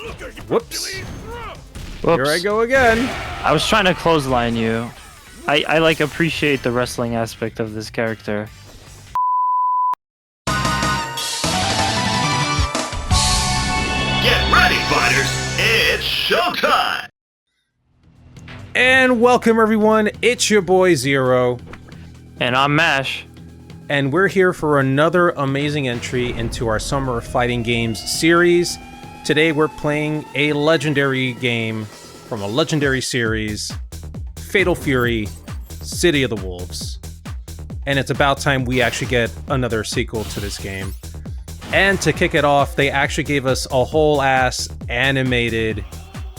Whoops. Whoops. Here I go again. I was trying to clothesline you. I like appreciate the wrestling aspect of this character. Get ready, fighters! It's showtime! And welcome everyone, it's your boy Zero. And I'm Mash. And we're here for another amazing entry into our Summer of Fighting Games series. Today we're playing a legendary game from a legendary series, Fatal Fury, City of the Wolves. And it's about time we actually get another sequel to this game. And to kick it off, they actually gave us a whole ass animated,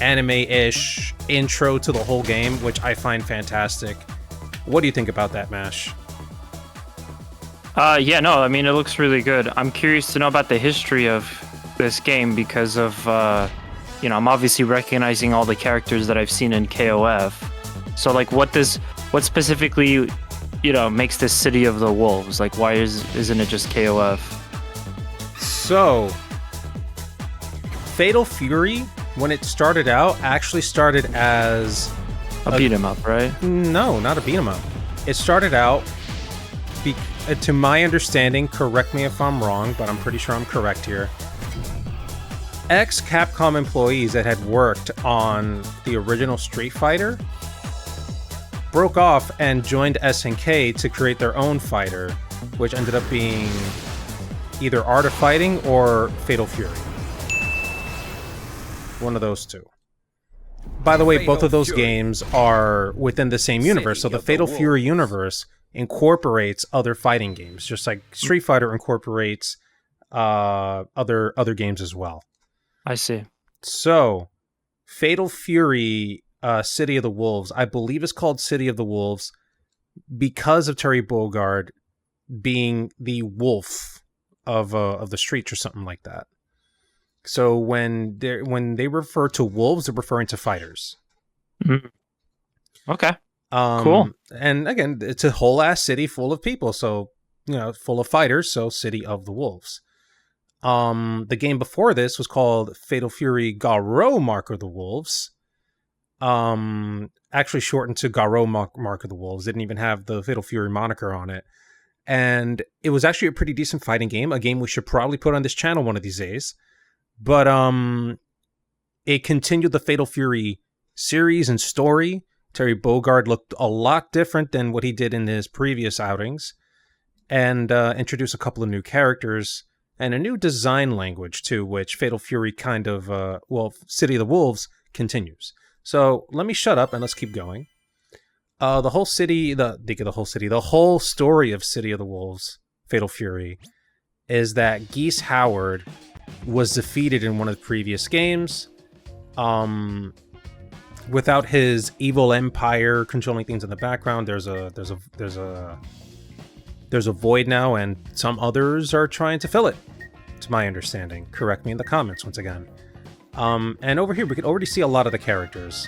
anime-ish intro to the whole game, which I find fantastic. What do you think about that, Mash? Yeah, no, I mean, it looks really good. I'm curious to know about the history of this game because of, I'm obviously recognizing all the characters that I've seen in KOF. So, like, what specifically, makes this City of the Wolves? Like, why isn't it just KOF? So, Fatal Fury, when it started out, actually started as a beat 'em up, right? No, not a beat 'em up. It started out, to my understanding, correct me if I'm wrong, but I'm pretty sure I'm correct here. Ex-Capcom employees that had worked on the original Street Fighter broke off and joined SNK to create their own fighter, which ended up being either Art of Fighting or Fatal Fury. One of those two. By the way, both of those games are within the same universe, so the Fatal Fury universe incorporates other fighting games, just like Street Fighter incorporates other games as well. I see. So, Fatal Fury, City of the Wolves, I believe it's called City of the Wolves because of Terry Bogard being the wolf of the streets or something like that. So when they refer to wolves, they're referring to fighters. Mm-hmm. Okay. Cool. And again, it's a whole ass city full of people, so full of fighters. So City of the Wolves. The game before this was called Fatal Fury Garo Mark of the Wolves. Actually shortened to Garo Mark of the Wolves. Didn't even have the Fatal Fury moniker on it. And it was actually a pretty decent fighting game, a game we should probably put on this channel one of these days. But it continued the Fatal Fury series and story. Terry Bogard looked a lot different than what he did in his previous outings, and introduced a couple of new characters and a new design language too, which Fatal Fury kind of, City of the Wolves continues. So let me shut up and let's keep going. The whole story of City of the Wolves, Fatal Fury, is that Geese Howard was defeated in one of the previous games. Without his evil empire controlling things in the background, there's a void now, and some others are trying to fill it. To my understanding, correct me in the comments once again. And over here, we can already see a lot of the characters.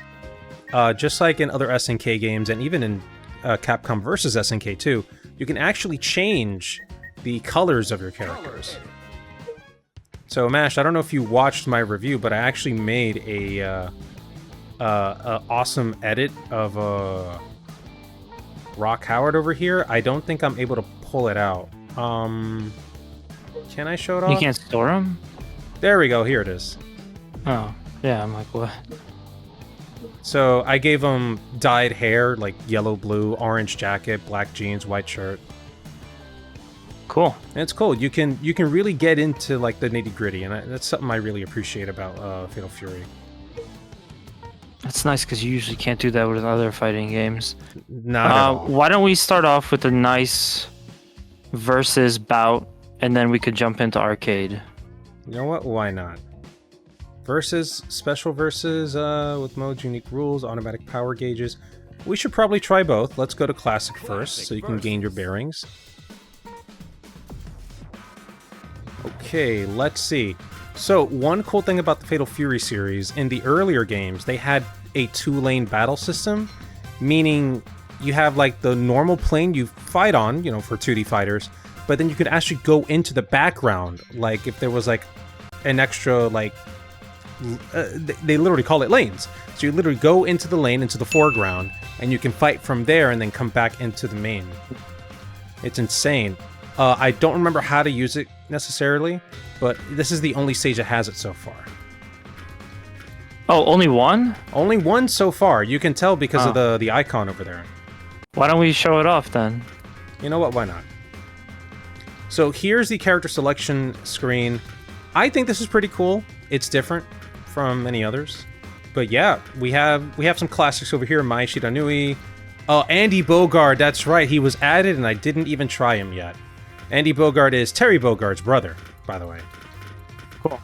Just like in other SNK games, and even in Capcom vs. SNK 2, you can actually change the colors of your characters. So, Mash, I don't know if you watched my review, but I actually made a awesome edit of Rock Howard over here. I don't think I'm able to pull it out. Can I show it off? You can't store them? There we go. Here it is. Oh, yeah. I'm like, what? So I gave him dyed hair, like yellow, blue, orange jacket, black jeans, white shirt. Cool. And it's cool. You can really get into like the nitty gritty, and that's something I really appreciate about Fatal Fury. That's nice because you usually can't do that with other fighting games. Not at all. Why don't we start off with a nice versus bout, and then we could jump into arcade. You know what? Why not? Special versus with modes, unique rules, automatic power gauges. We should probably try both. Let's go to classic first, so you can gain your bearings. Okay, let's see. So, one cool thing about the Fatal Fury series, in the earlier games, they had a 2-lane battle system, meaning you have like the normal plane you fight on, for 2D fighters, but then you could actually go into the background, like if there was like an extra like they literally call it lanes. So you literally go into the lane, into the foreground, and you can fight from there and then come back into the main. It's insane. I don't remember how to use it necessarily, but this is the only stage that has it so far. Oh, only one? Only one so far. You can tell because of the icon over there. Why don't we show it off then? You know what? Why not? So here's the character selection screen. I think this is pretty cool. It's different from many others. But yeah, we have some classics over here. Mai Shiranui. Oh, Andy Bogard. That's right. He was added and I didn't even try him yet. Andy Bogard is Terry Bogard's brother, by the way. Cool.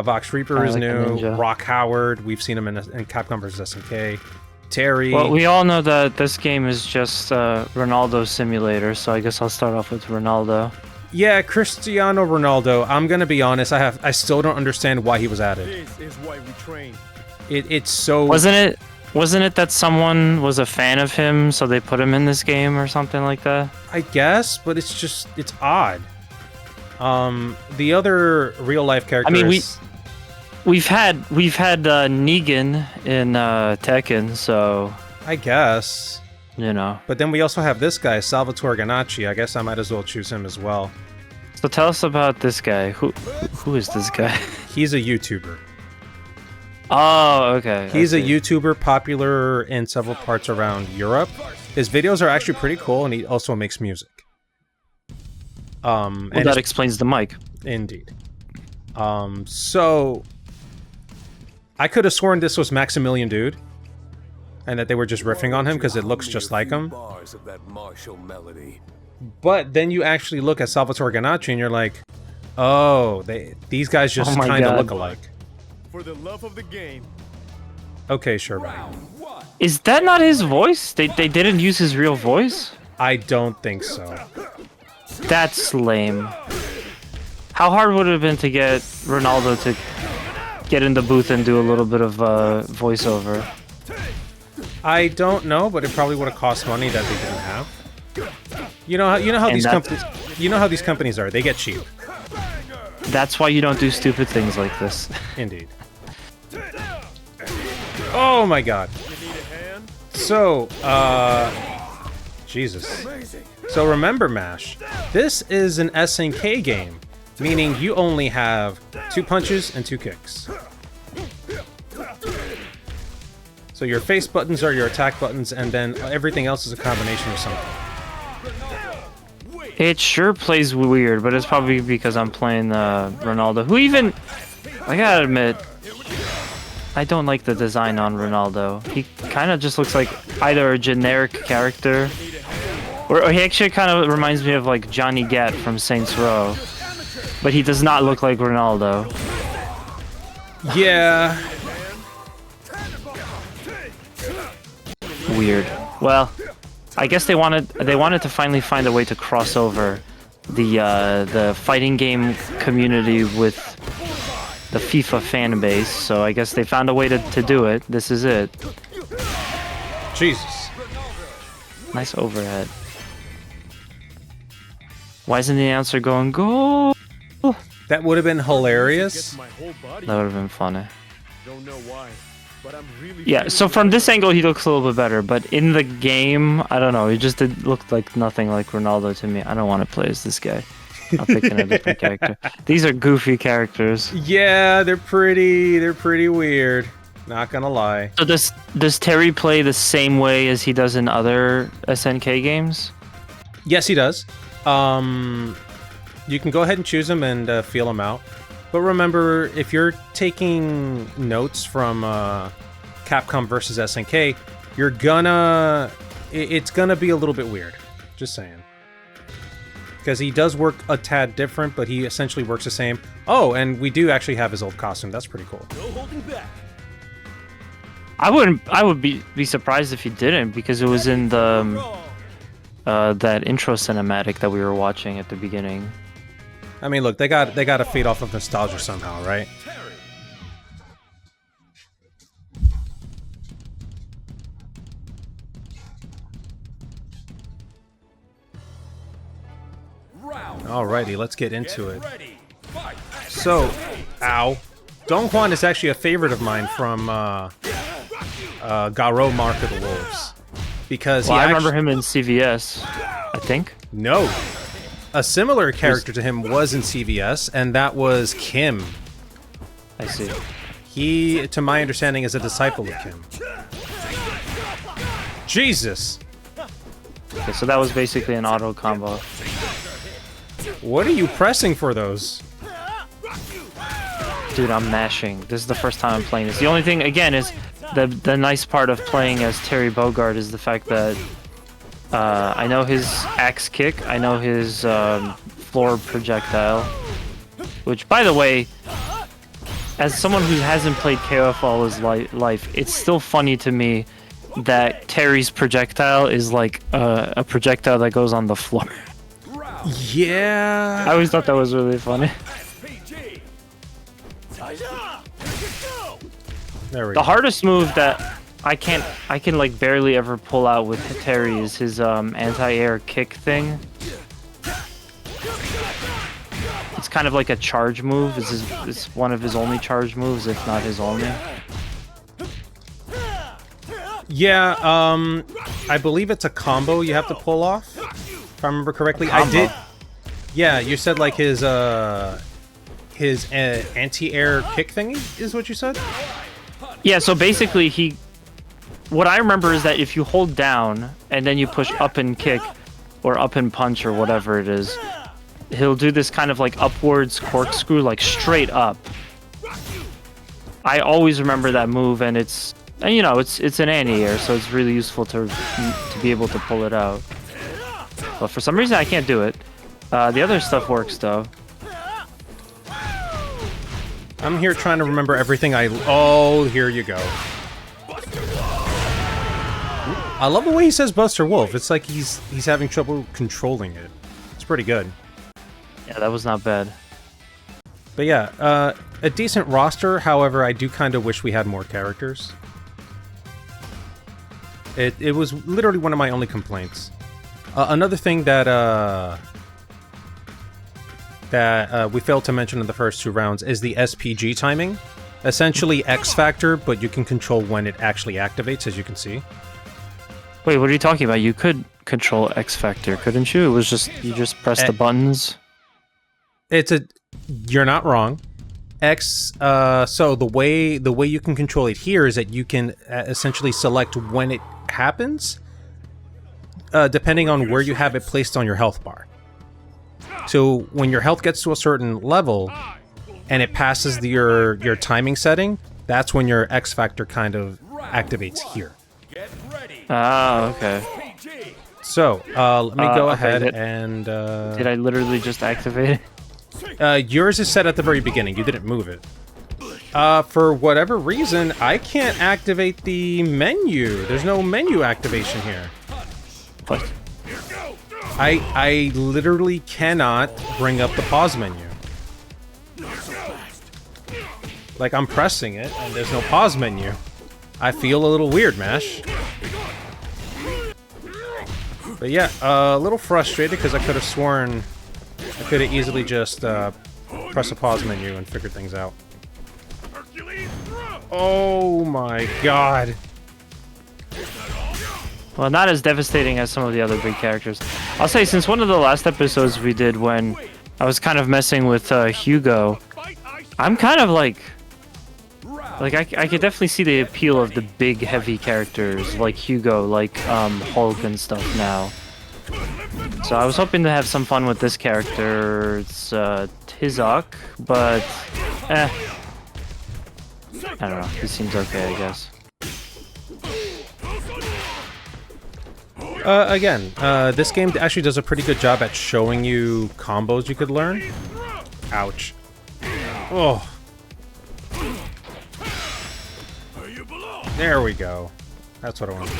Vox Reaper is like new. Rock Howard. We've seen him in Capcom vs. SNK. Terry. Well, we all know that this game is just Ronaldo simulator, so I guess I'll start off with Ronaldo. Yeah, Cristiano Ronaldo. I'm gonna be honest. I still don't understand why he was added. This is why we train. It's so. Wasn't it that someone was a fan of him, so they put him in this game or something like that? I guess, but it's odd. The other real life characters. I mean, we've had Negan in Tekken, so I guess. You know. But then we also have this guy, Salvatore Ganacci. I guess I might as well choose him as well. So tell us about this guy. Who is this guy? He's a YouTuber. Oh, okay. He's a YouTuber popular in several parts around Europe. His videos are actually pretty cool, and he also makes music. Well, that explains the mic. Indeed. So I could have sworn this was Maximilian Dude, and that they were just riffing on him because it looks just like him. But then you actually look at Salvatore Ganacci, and you're like, oh, these guys just kind of look alike. For the love of the game. Okay, sure. Is that not his voice? They didn't use his real voice? I don't think so. That's lame. How hard would it have been to get Ronaldo to get in the booth and do a little bit of voiceover? I don't know, but it probably would have cost money that they didn't have. You know how these companies. You know how these companies are. They get cheap. That's why you don't do stupid things like this. Indeed. Oh my god. So, Jesus. So remember, MASH, this is an SNK game, meaning you only have 2 punches and 2 kicks. So your face buttons are your attack buttons, and then everything else is a combination of something. It sure plays weird, but it's probably because I'm playing Ronaldo, who even... I gotta admit, I don't like the design on Ronaldo. He kind of just looks like either a generic character, or he actually kind of reminds me of like Johnny Gat from Saints Row, but he does not look like Ronaldo. Yeah. Weird. Well, I guess they wanted to finally find a way to cross over the fighting game community with the FIFA fan base, so I guess they found a way to do it. This is it. Jesus. Nice overhead. Why isn't the announcer going, "Go"? That would have been hilarious. That would have been funny. Don't know why, but I'm really Yeah, so from this angle he looks a little bit better, but in the game, I don't know, he just looked like nothing like Ronaldo to me. I don't want to play as this guy. I'm picking a different character. These are goofy characters. Yeah, they're pretty weird. Not gonna lie. So does Terry play the same way as he does in other SNK games? Yes, he does. You can go ahead and choose him and feel him out. But remember, if you're taking notes from Capcom versus SNK, it's gonna be a little bit weird. Just saying. Because he does work a tad different, but he essentially works the same. Oh, and we do actually have his old costume. That's pretty cool. no holding back. I would be surprised if he didn't, because it was in the that intro cinematic that we were watching at the beginning. I mean, look, they got to feed off of nostalgia somehow, right? Alrighty, let's get into it. So, ow. Dong Juan is actually a favorite of mine from Garo Mark of the Wolves. Because I remember him in CVS, I think. No. A similar character to him was in CVS, and that was Kim. I see. He, to my understanding, is a disciple of Kim. Jesus! Okay, so that was basically an auto combo. What are you pressing for those? Dude, I'm mashing. This is the first time I'm playing this. The only thing, again, is the nice part of playing as Terry Bogard is the fact that I know his axe kick, I know his floor projectile, which, by the way, as someone who hasn't played KOF all his life, it's still funny to me that Terry's projectile is like a projectile that goes on the floor. Yeah. I always thought that was really funny. There we The go. hardest move that I can like barely ever pull out with Terry is his anti-air kick thing. It's kind of like a charge move. It's one of his only charge moves, if not his only. Yeah, I believe it's a combo you have to pull off, if I remember correctly. Combo? I did. Yeah, you said like his anti-air kick thingy is what you said? Yeah, so basically what I remember is that if you hold down and then you push up and kick or up and punch or whatever it is, he'll do this kind of like upwards corkscrew, like straight up. I always remember that move, and it's an anti-air, so it's really useful to be able to pull it out. But for some reason I can't do it. The other stuff works though. I'm here trying to remember everything Oh, here you go. I love the way he says Buster Wolf. It's like he's having trouble controlling it. It's pretty good. Yeah, that was not bad. But yeah, a decent roster. However, I do kind of wish we had more characters. It was literally one of my only complaints. Another thing that we failed to mention in the first 2 rounds is the SPG timing. Essentially X Factor, but you can control when it actually activates, as you can see. Wait, what are you talking about? You could control X Factor, couldn't you? It was just you just press the buttons. You're not wrong. So the way you can control it here is that you can essentially select when it happens, depending on where you have it placed on your health bar. So when your health gets to a certain level and it passes your timing setting, that's when your X Factor kind of activates here. Ah, okay. So let me go ahead okay, and... Did I literally just activate it? Yours is set at the very beginning. You didn't move it. For whatever reason, I can't activate the menu. There's no menu activation here. What? I literally cannot bring up the pause menu. Like, I'm pressing it, and there's no pause menu. I feel a little weird, Mash. But yeah, a little frustrated because I could have sworn I could have easily just press a pause menu and figured things out. Oh my god. Well, not as devastating as some of the other big characters. I'll say, since one of the last episodes we did when I was kind of messing with Hugo, I'm kind of like I could definitely see the appeal of the big, heavy characters like Hugo, like Hulk and stuff now. So I was hoping to have some fun with this character. It's Tizok, but I don't know. He seems okay, I guess. Again, this game actually does a pretty good job at showing you combos you could learn. Ouch. Oh. There we go. That's what I want.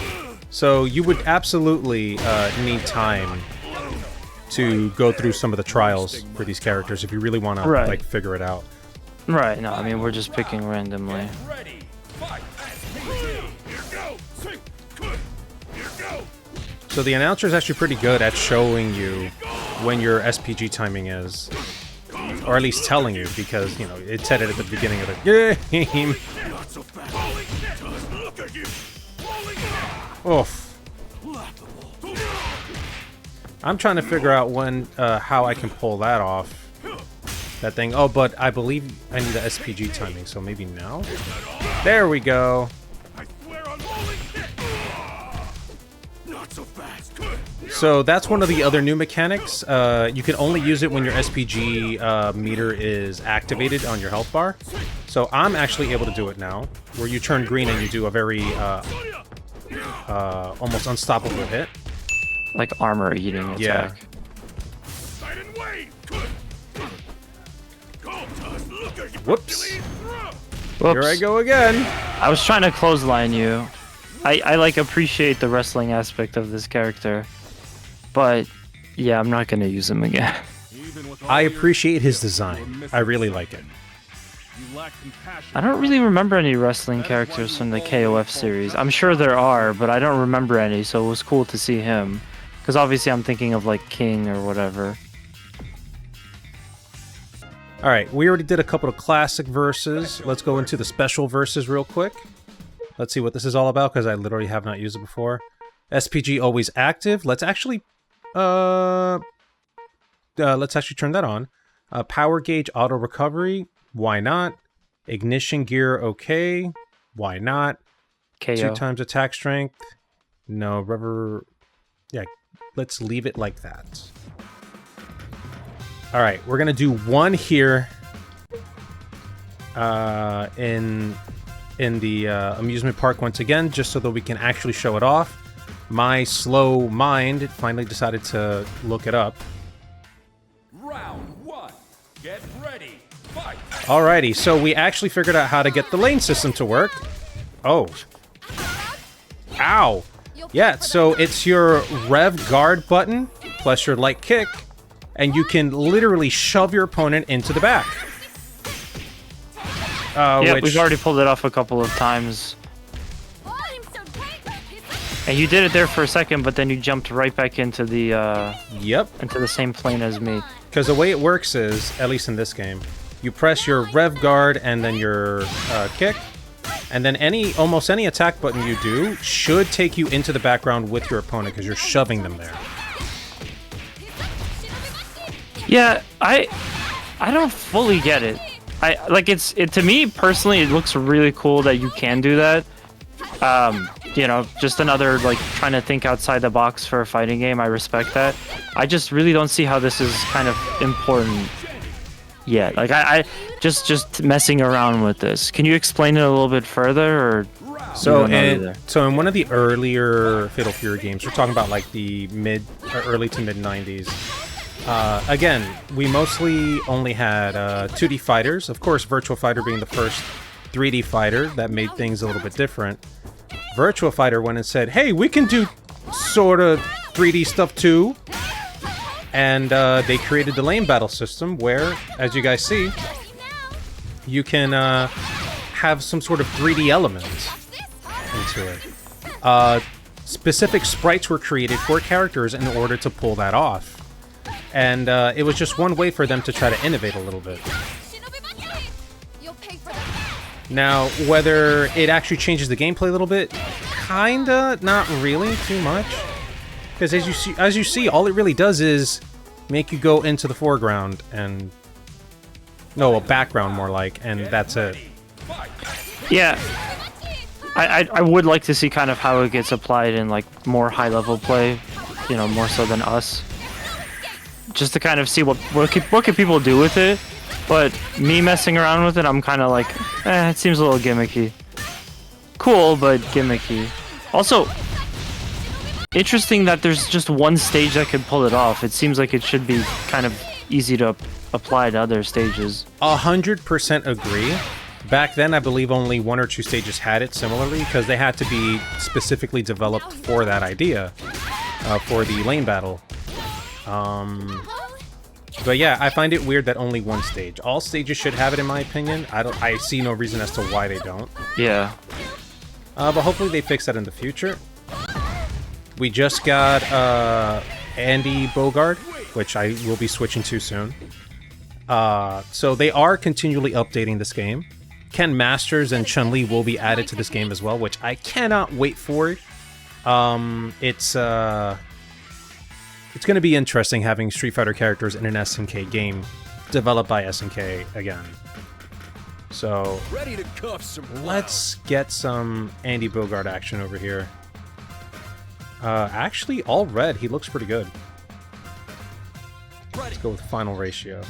So you would absolutely need time to go through some of the trials for these characters if you really want to like figure it out. Right. No, I mean, we're just picking randomly. So the announcer is actually pretty good at showing you when your SPG timing is. Or at least telling you, because, you know, it said it at the beginning of the game. Oof. I'm trying to figure out when, how I can pull that off. That thing. Oh, but I believe I need the SPG timing, so maybe now? There we go. So that's one of the other new mechanics. You can only use it when your SPG meter is activated on your health bar. So I'm actually able to do it now, where you turn green and you do a very almost unstoppable hit. Like armor eating attack. Yeah. Whoops. Here I go again. I was trying to clothesline you. I like appreciate the wrestling aspect of this character, but yeah, I'm not gonna use him again. I appreciate his design. I really like it. I don't really remember any wrestling characters from the KOF series. I'm sure there are, but I don't remember any, so it was cool to see him. Because obviously I'm thinking of like King or whatever. Alright, we already did a couple of classic verses. Let's go into the special verses real quick. Let's see what this is all about, because I literally have not used it before. SPG always active. Let's actually turn that on. Power gauge auto recovery. Why not? Ignition gear, okay. Why not? KO. 2 times attack strength. No, rubber... Yeah, let's leave it like that. Alright, we're gonna do one here in the amusement park once again, just so that we can actually show it off. My slow mind finally decided to look it up. Round 1. Get ready. Fight. Alrighty, so we actually figured out how to get the lane system to work. Oh. Ow. Yeah, so it's your rev guard button plus your light kick, and you can literally shove your opponent into the back. Yeah, we've already pulled it off a couple of times. And you did it there for a second, but then you jumped right back into the into the same plane as me. Because the way it works is, at least in this game, you press your rev guard and then your kick, and then almost any attack button you do should take you into the background with your opponent because you're shoving them there. Yeah, I don't fully get it. To me personally, it looks really cool that you can do that. You know, just another like trying to think outside the box for a fighting game. I respect that. I just really don't see how this is kind of important yet. Like I just messing around with this. Can you explain it a little bit further, or so in one of the earlier Fatal Fury games, we're talking about like the early to mid 90s. Again, we mostly only had 2D fighters. Of course, Virtua Fighter being the first 3D fighter that made things a little bit different. Virtua Fighter went and said, hey, we can do sort of 3D stuff too. And they created the lane battle system where, as you guys see, you can have some sort of 3D element into it. Specific sprites were created for characters in order to pull that off. And it was just one way for them to try to innovate a little bit. Now, whether it actually changes the gameplay a little bit, kinda, not really too much. Because as you see, all it really does is make you go into the foreground and... No, a background more like, and that's it. Yeah. I would like to see kind of how it gets applied in like more high-level play, you know, more so than us. Just to kind of see what can people do with it. But me messing around with it, I'm kind of like, it seems a little gimmicky. Cool, but gimmicky. Also, interesting that there's just one stage that could pull it off. It seems like it should be kind of easy to apply to other stages. 100% agree. Back then, I believe only 1 or 2 stages had it similarly, because they had to be specifically developed for that idea, for the lane battle. But yeah, I find it weird that only one stage. All stages should have it, in my opinion. I see no reason as to why they don't. Yeah. But hopefully they fix that in the future. We just got Andy Bogard, which I will be switching to soon. So they are continually updating this game. Ken Masters and Chun-Li will be added to this game as well, which I cannot wait for. It's going to be interesting having Street Fighter characters in an SNK game developed by SNK again. So let's get some Andy Bogard action over here. Actually, all red. He looks pretty good. Let's go with final ratio.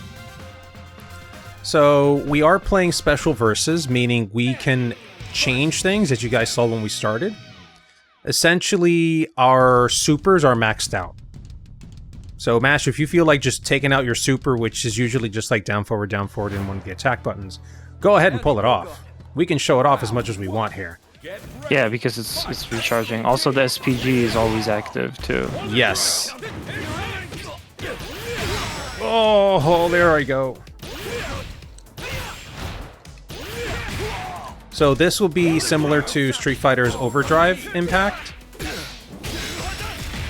So we are playing special versus, meaning we can change things, as you guys saw when we started. Essentially, our supers are maxed out. So, Master, if you feel like just taking out your super, which is usually just like down, forward, and one of the attack buttons, go ahead and pull it off. We can show it off as much as we want here. Yeah, because it's recharging. Also, the SPG is always active, too. Yes. Oh, there I go. So this will be similar to Street Fighter's Overdrive impact.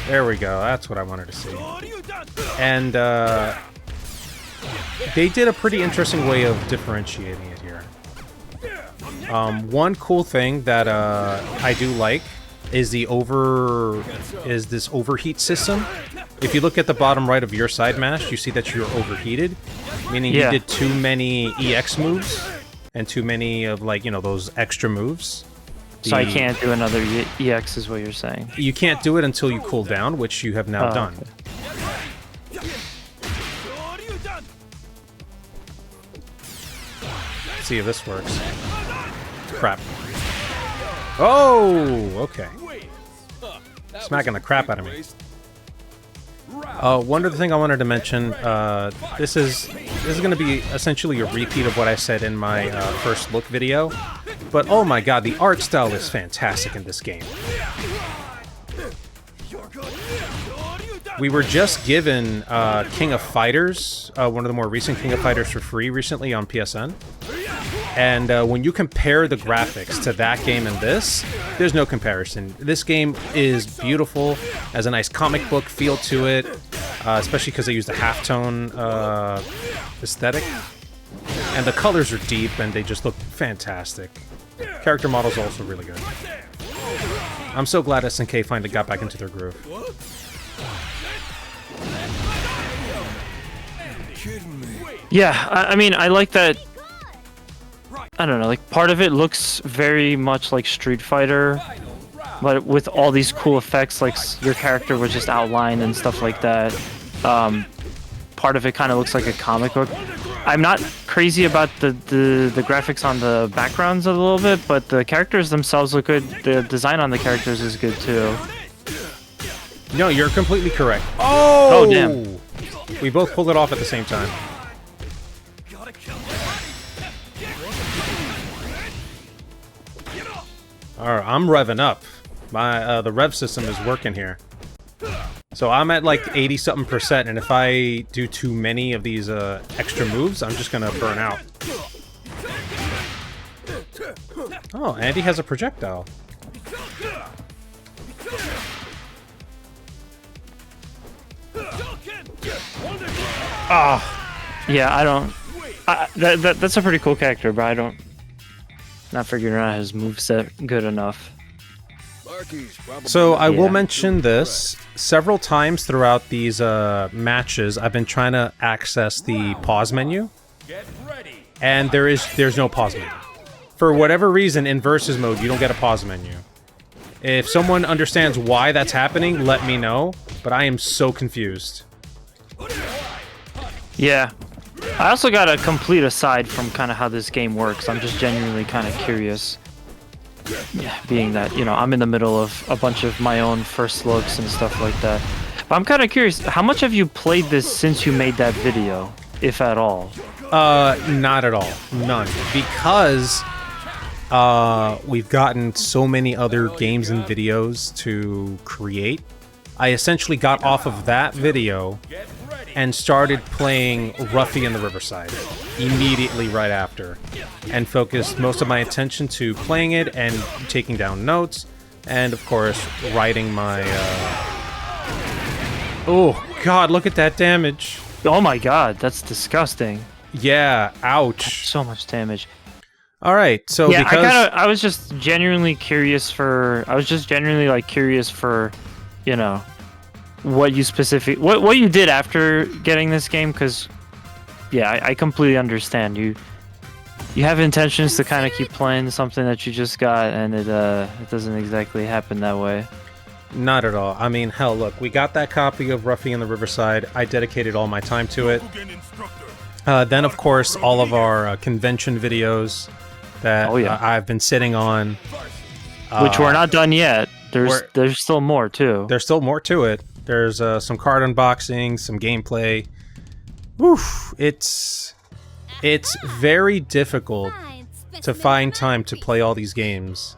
There we go, that's what I wanted to see. And they did a pretty interesting way of differentiating it here. One cool thing that I do like is this overheat system. If you look at the bottom right of your side mash, you see that you're overheated, meaning you did too many EX moves and too many of, like, you know, those extra moves. So I can't do another EX is what you're saying. You can't do it until you cool down, which you have now done. Okay. Let's see if this works. Crap. Oh, okay. Smacking the crap out of me. One other thing I wanted to mention, this is going to be essentially a repeat of what I said in my first look video, but oh my god, the art style is fantastic in this game. We were just given King of Fighters, one of the more recent King of Fighters, for free recently on PSN. And when you compare the graphics to that game and this, there's no comparison. This game is beautiful, has a nice comic book feel to it, especially because they used a halftone aesthetic. And the colors are deep and they just look fantastic. Character models are also really good. I'm so glad SNK finally got back into their groove. Yeah, I mean, I like that. I don't know, like, part of it looks very much like Street Fighter, but with all these cool effects, like your character was just outlined and stuff like that. Part of it kind of looks like a comic book. I'm not crazy about the graphics on the backgrounds a little bit, but the characters themselves look good. The design on the characters is good too. No, you're completely correct. Oh, damn. We both pulled it off at the same time. Alright, I'm revving up. My the rev system is working here. So I'm at like 80-something%, and if I do too many of these extra moves, I'm just gonna burn out. Oh, Andy has a projectile. Ah. Yeah, I don't. That's a pretty cool character, but I don't. Not figuring out his moveset good enough. So I will mention this. Several times throughout these matches, I've been trying to access the pause menu, and there's no pause menu. For whatever reason, in versus mode, you don't get a pause menu. If someone understands why that's happening, let me know, but I am so confused. Yeah. I also got a complete aside from kind of how this game works. I'm just genuinely kind of curious. Yeah, being that, you know, I'm in the middle of a bunch of my own first looks and stuff like that. But I'm kind of curious, how much have you played this since you made that video, if at all? Not at all. None. Because we've gotten so many other games and videos to create. I essentially got off of that video and started playing Ruffy in the Riverside immediately right after, and focused most of my attention to playing it and taking down notes, and of course writing my oh god, look at that damage. Oh my god, that's disgusting. Yeah, ouch. So much damage. All right, so Yeah, because I was just genuinely curious for. I was just genuinely like curious for, you know, what you did after getting this game, because yeah, I completely understand you. You have intentions to kind of keep playing something that you just got, and it doesn't exactly happen that way. not at all. I mean, hell, look, we got that copy of Ruffy in the Riverside. I dedicated all my time to it. Then, of course, all of our convention videos that I've been sitting on. Which we're not done yet. There's still more, too. There's still more to it. There's some card unboxing, some gameplay. Oof, it's very difficult to find time to play all these games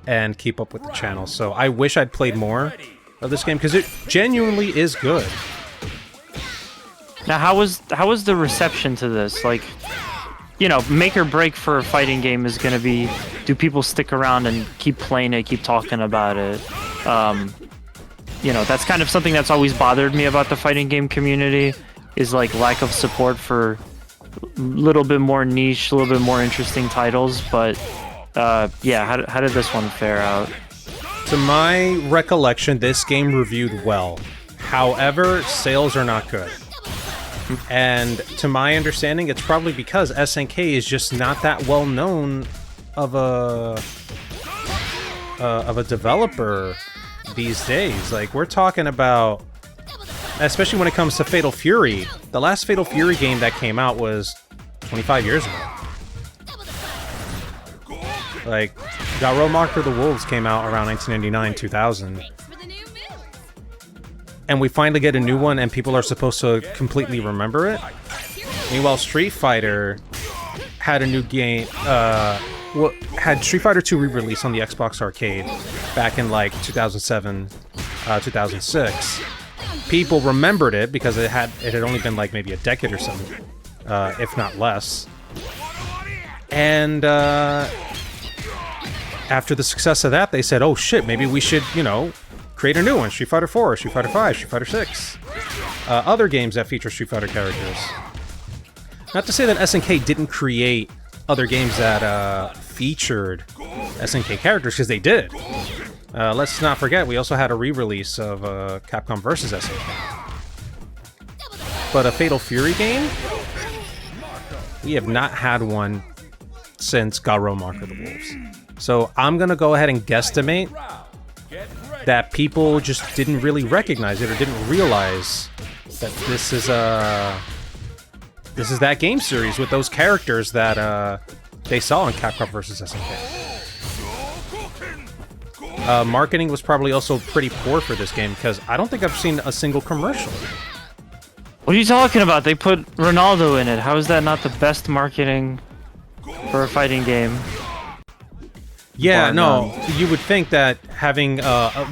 and keep up with the channel. So I wish I'd played more of this game, because it genuinely is good. Now, how was the reception to this? Like, you know, make or break for a fighting game is going to be, do people stick around and keep playing it, keep talking about it? You know, that's kind of something that's always bothered me about the fighting game community, is like lack of support for a little bit more niche, a little bit more interesting titles. But yeah, how did this one fare out? To my recollection, this game reviewed well. However, sales are not good. And to my understanding, it's probably because SNK is just not that well known of a developer these days. Like, we're talking about, especially when it comes to Fatal Fury, the last Fatal Fury game that came out was 25 years ago. Like, Garo Mark for the Wolves came out around 1999, 2000. And we finally get a new one, and people are supposed to completely remember it. Meanwhile, Street Fighter had a new game, had Street Fighter 2 re-release on the Xbox Arcade back in like 2007, 2006. People remembered it because it had only been like maybe a decade or something, if not less. And after the success of that, they said, "Oh shit, maybe we should, you know, create a new one. Street Fighter 4, Street Fighter 5, Street Fighter 6. Other games that feature Street Fighter characters." Not to say that SNK didn't create other games that featured SNK characters, because they did. Let's not forget, we also had a re-release of Capcom vs. SNK. But a Fatal Fury game? We have not had one since Garo Mark of the Wolves. So I'm going to go ahead and guesstimate that people just didn't really recognize it or didn't realize that this is that game series with those characters that they saw in Capcom vs. SNK. Marketing was probably also pretty poor for this game, because I don't think I've seen a single commercial. What are you talking about? They put Ronaldo in it. How is that not the best marketing for a fighting game? Yeah, no, you would think that having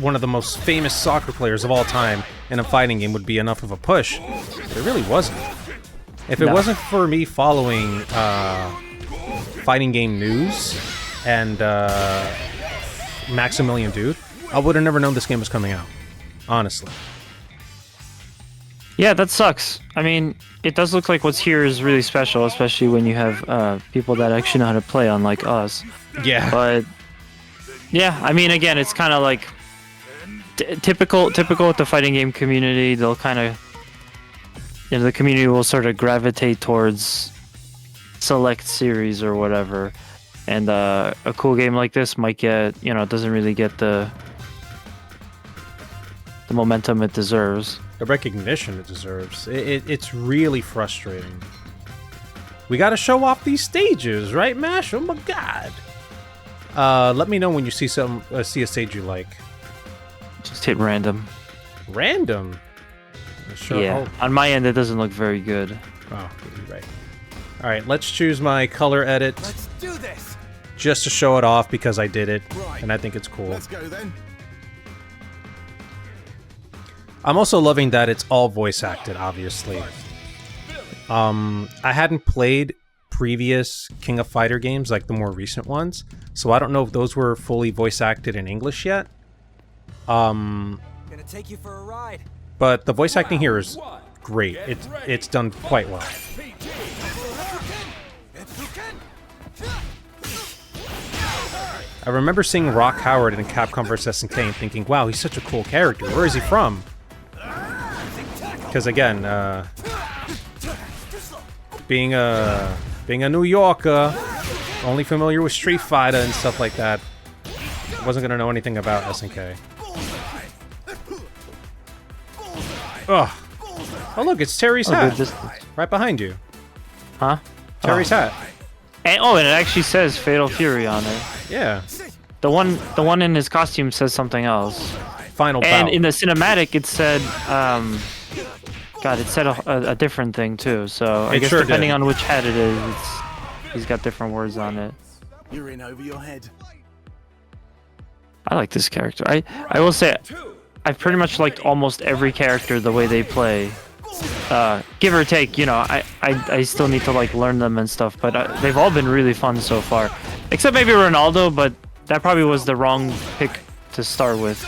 one of the most famous soccer players of all time in a fighting game would be enough of a push, but it really wasn't. If it wasn't for me following fighting game news and Maximilian Dude, I would have never known this game was coming out, honestly. Yeah, that sucks. I mean, it does look like what's here is really special, especially when you have people that actually know how to play, unlike us. Yeah. But yeah, I mean, again, it's kind of like typical with the fighting game community. They'll kind of, you know, the community will sort of gravitate towards select series or whatever, and a cool game like this might get, you know, it doesn't really get the momentum it deserves. The recognition it deserves. It's really frustrating. We gotta show off these stages, right, Mash? Oh my god. Let me know when you see a stage you like. Just hit random. Random? Sure. Yeah. On my end, it doesn't look very good. Oh, you're right. All right, let's choose my color edit. Let's do this. Just to show it off, because I did it, Right. and I think it's cool. Let's go then. I'm also loving that it's all voice acted, obviously. I hadn't played previous King of Fighter games, like the more recent ones, so I don't know if those were fully voice acted in English yet. Gonna take you for a ride. But the voice acting here is great. It's done quite well. I remember seeing Rock Howard in Capcom vs. SNK and thinking, wow, he's such a cool character. Where is he from? Because again, being a New Yorker, only familiar with Street Fighter and stuff like that, wasn't gonna know anything about SNK. Ugh. Oh look, it's Terry's hat. Right behind you. Huh? Terry's hat. And, and it actually says Fatal Fury on it. Yeah. The one in his costume says something else. Final And bout. in the cinematic, it said, God, it said a different thing too. So I guess sure depending did. on which hat it is, he's got different words on it. You're in over your head. I like this character. I will say, I've pretty much liked almost every character the way they play. Give or take, you know, I still need to like learn them and stuff, but they've all been really fun so far. Except maybe Ronaldo, but that probably was the wrong pick to start with.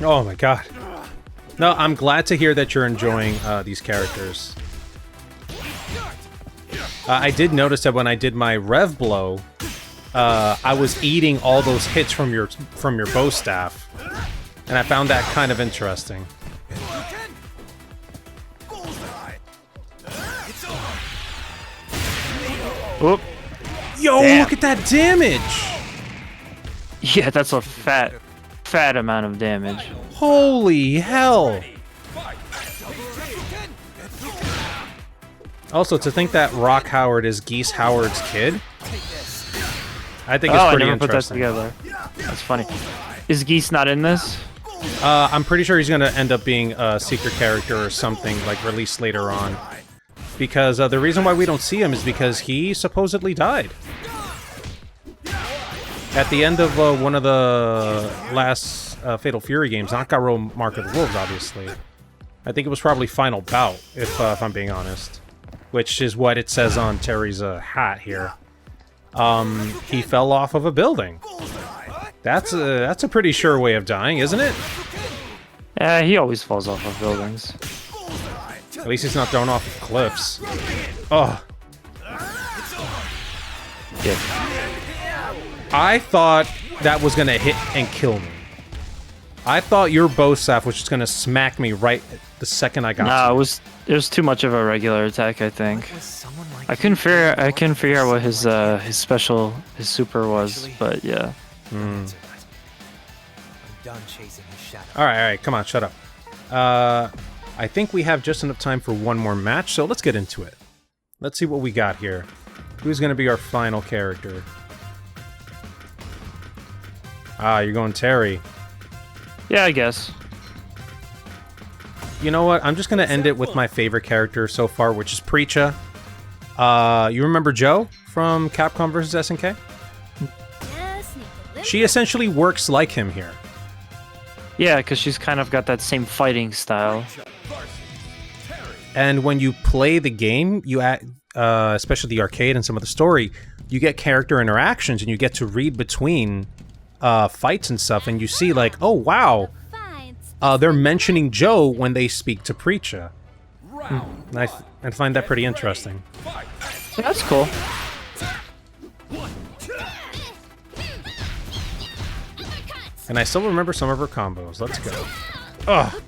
Oh my god. No, I'm glad to hear that you're enjoying these characters. I did notice that when I did my Rev Blow, I was eating all those hits from your bow staff. And I found that kind of interesting. Oop. Yo, Damn. look at that damage! Yeah, that's a fat amount of damage. Holy hell! Also, to think that Rock Howard is Geese Howard's kid, I think it's I pretty never put that interesting. together. That's funny. Is Geese not in this? I'm pretty sure he's going to end up being a secret character or something, like released later on. Because the reason why we don't see him is because he supposedly died. At the end of one of the last Fatal Fury games, not Garo Mark of the Wolves, obviously. I think it was probably Final Bout, if I'm being honest. Which is what it says on Terry's hat here. He fell off of a building. That's a pretty sure way of dying, isn't it? Yeah, he always falls off of buildings. At least he's not thrown off of cliffs. Oh. Yeah. I thought that was gonna hit and kill me. I thought your bow staff was just gonna smack me right the second I got to No, it was too much of a regular attack, I think. I couldn't figure out what his super was, but yeah. I'm done chasing his shadow. Alright, come on, shut up. I think we have just enough time for one more match, so let's get into it. Let's see what we got here. Who's gonna be our final character? Ah, you're going Terry. Yeah, I guess. You know what? I'm just gonna end it with my favorite character so far, which is Preacha. You remember Joe from Capcom vs. SNK? She essentially works like him here. Yeah, because she's kind of got that same fighting style. And when you play the game, you especially the arcade and some of the story, you get character interactions and you get to read between fights and stuff, and you see like, oh wow, they're mentioning Joe when they speak to Preacha. And I find that pretty interesting. Yeah, that's cool. And I still remember some of her combos. Let's go. Ugh.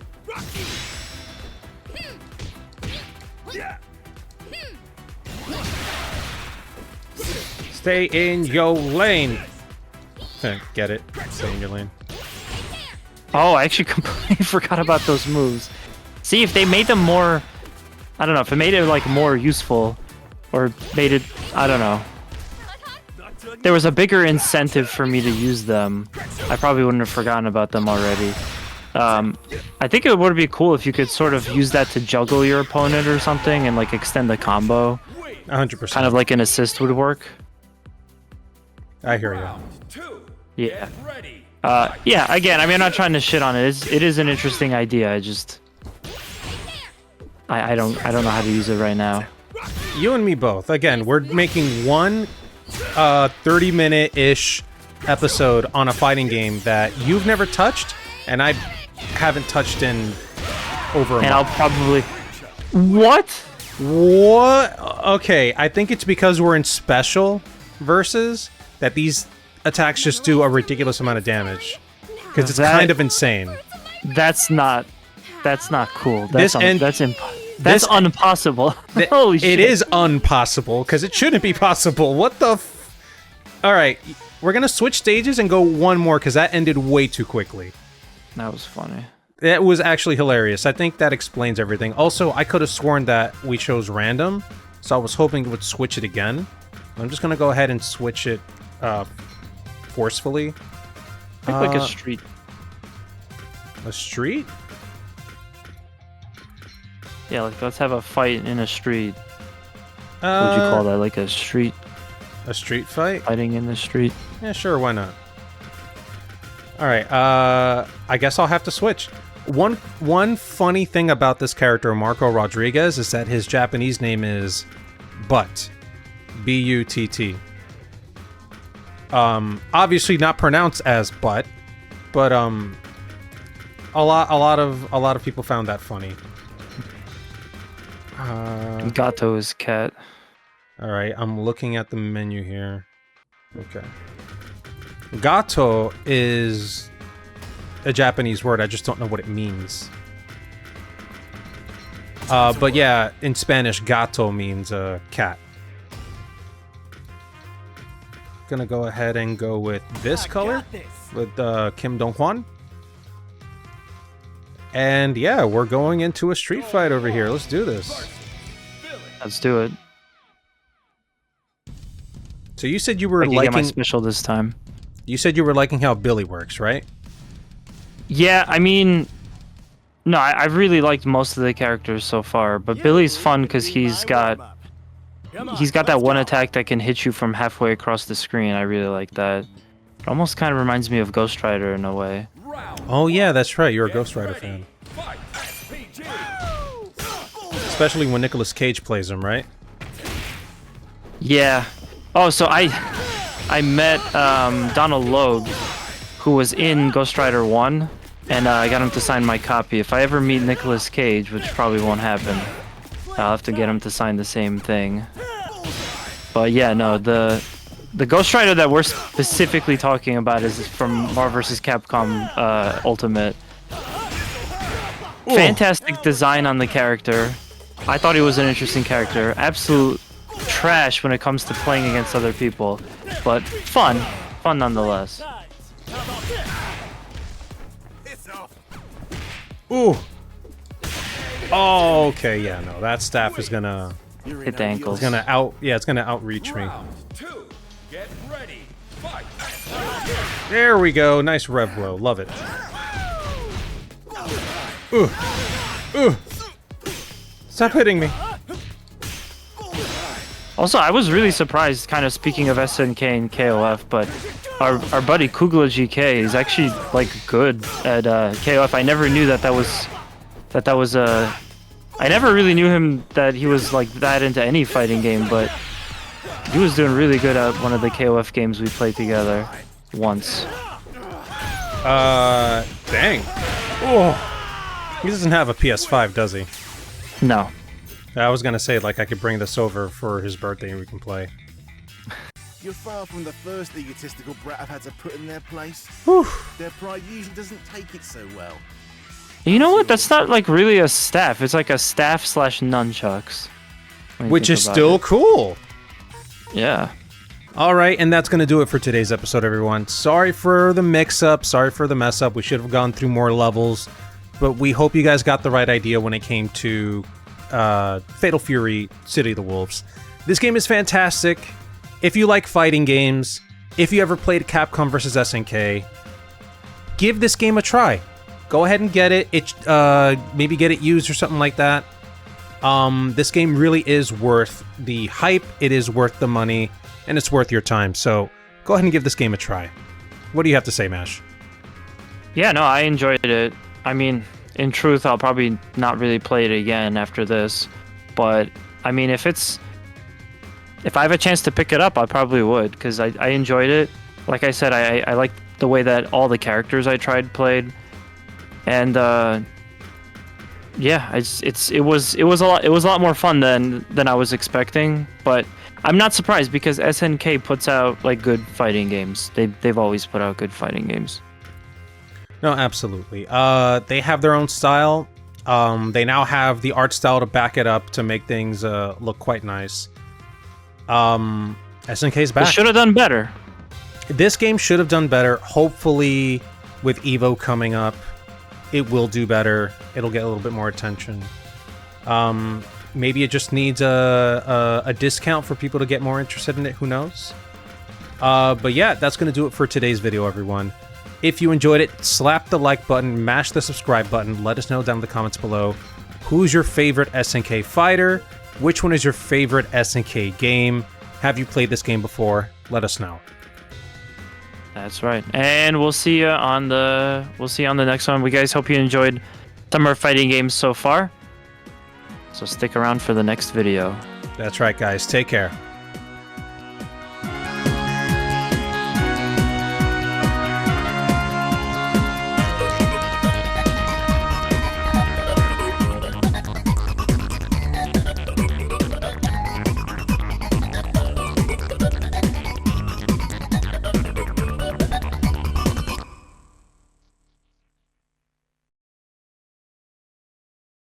Stay in your lane. Get it? Stay in your lane. Oh, I actually completely forgot about those moves. See, if they made them more... I don't know, if it made it, like, more useful, or made it... I don't know. There was a bigger incentive for me to use them, I probably wouldn't have forgotten about them already. I think it would be cool if you could sort of use that to juggle your opponent or something and, like, extend the combo. 100%. Kind of like an assist would work. I hear you. Yeah. Yeah, again, I mean, I'm not trying to shit on it. It is an interesting idea. I just... I don't know how to use it right now. You and me both. Again, we're making one 30-minute-ish episode on a fighting game that you've never touched, and I haven't touched in over a month. And I'll probably... What? What? Okay, I think it's because we're in special versus that these attacks just do a ridiculous amount of damage. Because it's kind of insane. That's not cool. That's This that's impossible. Holy shit. It is impossible because it shouldn't be possible. What the All right, we're going to switch stages and go one more because that ended way too quickly. That was funny. That was actually hilarious. I think that explains everything. Also, I could have sworn that we chose random, so I was hoping it would switch it again. I'm just going to go ahead and switch it forcefully. I think like a street. A street? Yeah, like let's have a fight in a street. What would you call that? Like a street? A street fight? Fighting in the street? Yeah, sure, why not? Alright, I guess I'll have to switch. One funny thing about this character, Marco Rodriguez, is that his Japanese name is Butt. B-U-T-T. Obviously not pronounced as butt, but a lot of people found that funny. Gato is cat. All right, I'm looking at the menu here. Okay. Gato is a Japanese word. I just don't know what it means. But yeah, in Spanish, gato means cat. Gonna go ahead and go with this color with Kim Dong Hwan. And yeah, we're going into a street fight over here. Let's do this. Let's do it. So you said you were I can get my liking special this time. You said you were liking how Billy works, right? Yeah, I mean, no, I really liked most of the characters so far, but Billy's fun because he's got that one attack that can hit you from halfway across the screen. I really like that. It almost kind of reminds me of Ghost Rider in a way. Oh yeah, that's right. You're a Ghost Rider fan. Especially when Nicolas Cage plays him, right? Yeah. Oh, so I met Donald Logue, who was in Ghost Rider 1, and I got him to sign my copy. If I ever meet Nicolas Cage, which probably won't happen, I'll have to get him to sign the same thing. But yeah, no, the Ghost Rider that we're specifically talking about is from Marvel vs. Capcom Ultimate. Ooh. Fantastic design on the character. I thought he was an interesting character. Absolute trash when it comes to playing against other people, but fun nonetheless. Ooh. Oh, okay, yeah, no, that staff is gonna hit the ankles. It's gonna outreach me. Round 2. Get ready. Fight. There we go. Nice rev blow. Love it. Stop hitting me. Also, I was really surprised, kind of speaking of SNK and KOF, but our buddy Kugla GK is actually like good at KOF. I never knew that was I never really knew him that he was like that into any fighting game, but he was doing really good at one of the KOF games we played together once. Dang. Oh, he doesn't have a PS5, does he? No. I was gonna say, like, I could bring this over for his birthday and we can play. You're far from the first egotistical brat I've had to put in their place. Whew. Their pride usually doesn't take it so well. You know what? That's not like really a staff. It's like a staff / nunchucks. Which is still cool. Yeah. All right, and that's going to do it for today's episode, everyone. Sorry for the mix-up. Sorry for the mess-up. We should have gone through more levels. But we hope you guys got the right idea when it came to Fatal Fury City of the Wolves. This game is fantastic. If you like fighting games, if you ever played Capcom vs. SNK, give this game a try. Go ahead and get it. Maybe get it used or something like that. This game really is worth the hype. It is worth the money, and it's worth your time. So go ahead and give this game a try. What do you have to say, Mash? Yeah, no, I enjoyed it. I mean, in truth, I'll probably not really play it again after this. But, I mean, if I have a chance to pick it up, I probably would, because I enjoyed it. Like I said, I liked the way that all the characters I tried played. And, Yeah, it was a lot more fun than I was expecting, but I'm not surprised because SNK puts out like good fighting games. They've always put out good fighting games. No, absolutely. They have their own style. They now have the art style to back it up to make things look quite nice. SNK's back. They should have done better. This game should have done better. Hopefully, with Evo coming up, it will do better. It'll get a little bit more attention. Maybe it just needs a discount for people to get more interested in it. Who knows? But yeah, that's going to do it for today's video, everyone. If you enjoyed it, slap the like button, mash the subscribe button. Let us know down in the comments below. Who's your favorite SNK fighter? Which one is your favorite SNK game? Have you played this game before? Let us know. That's right. And we'll see you on the next one. We guys hope you enjoyed some of our fighting games so far. So stick around for the next video. That's right, guys. Take care.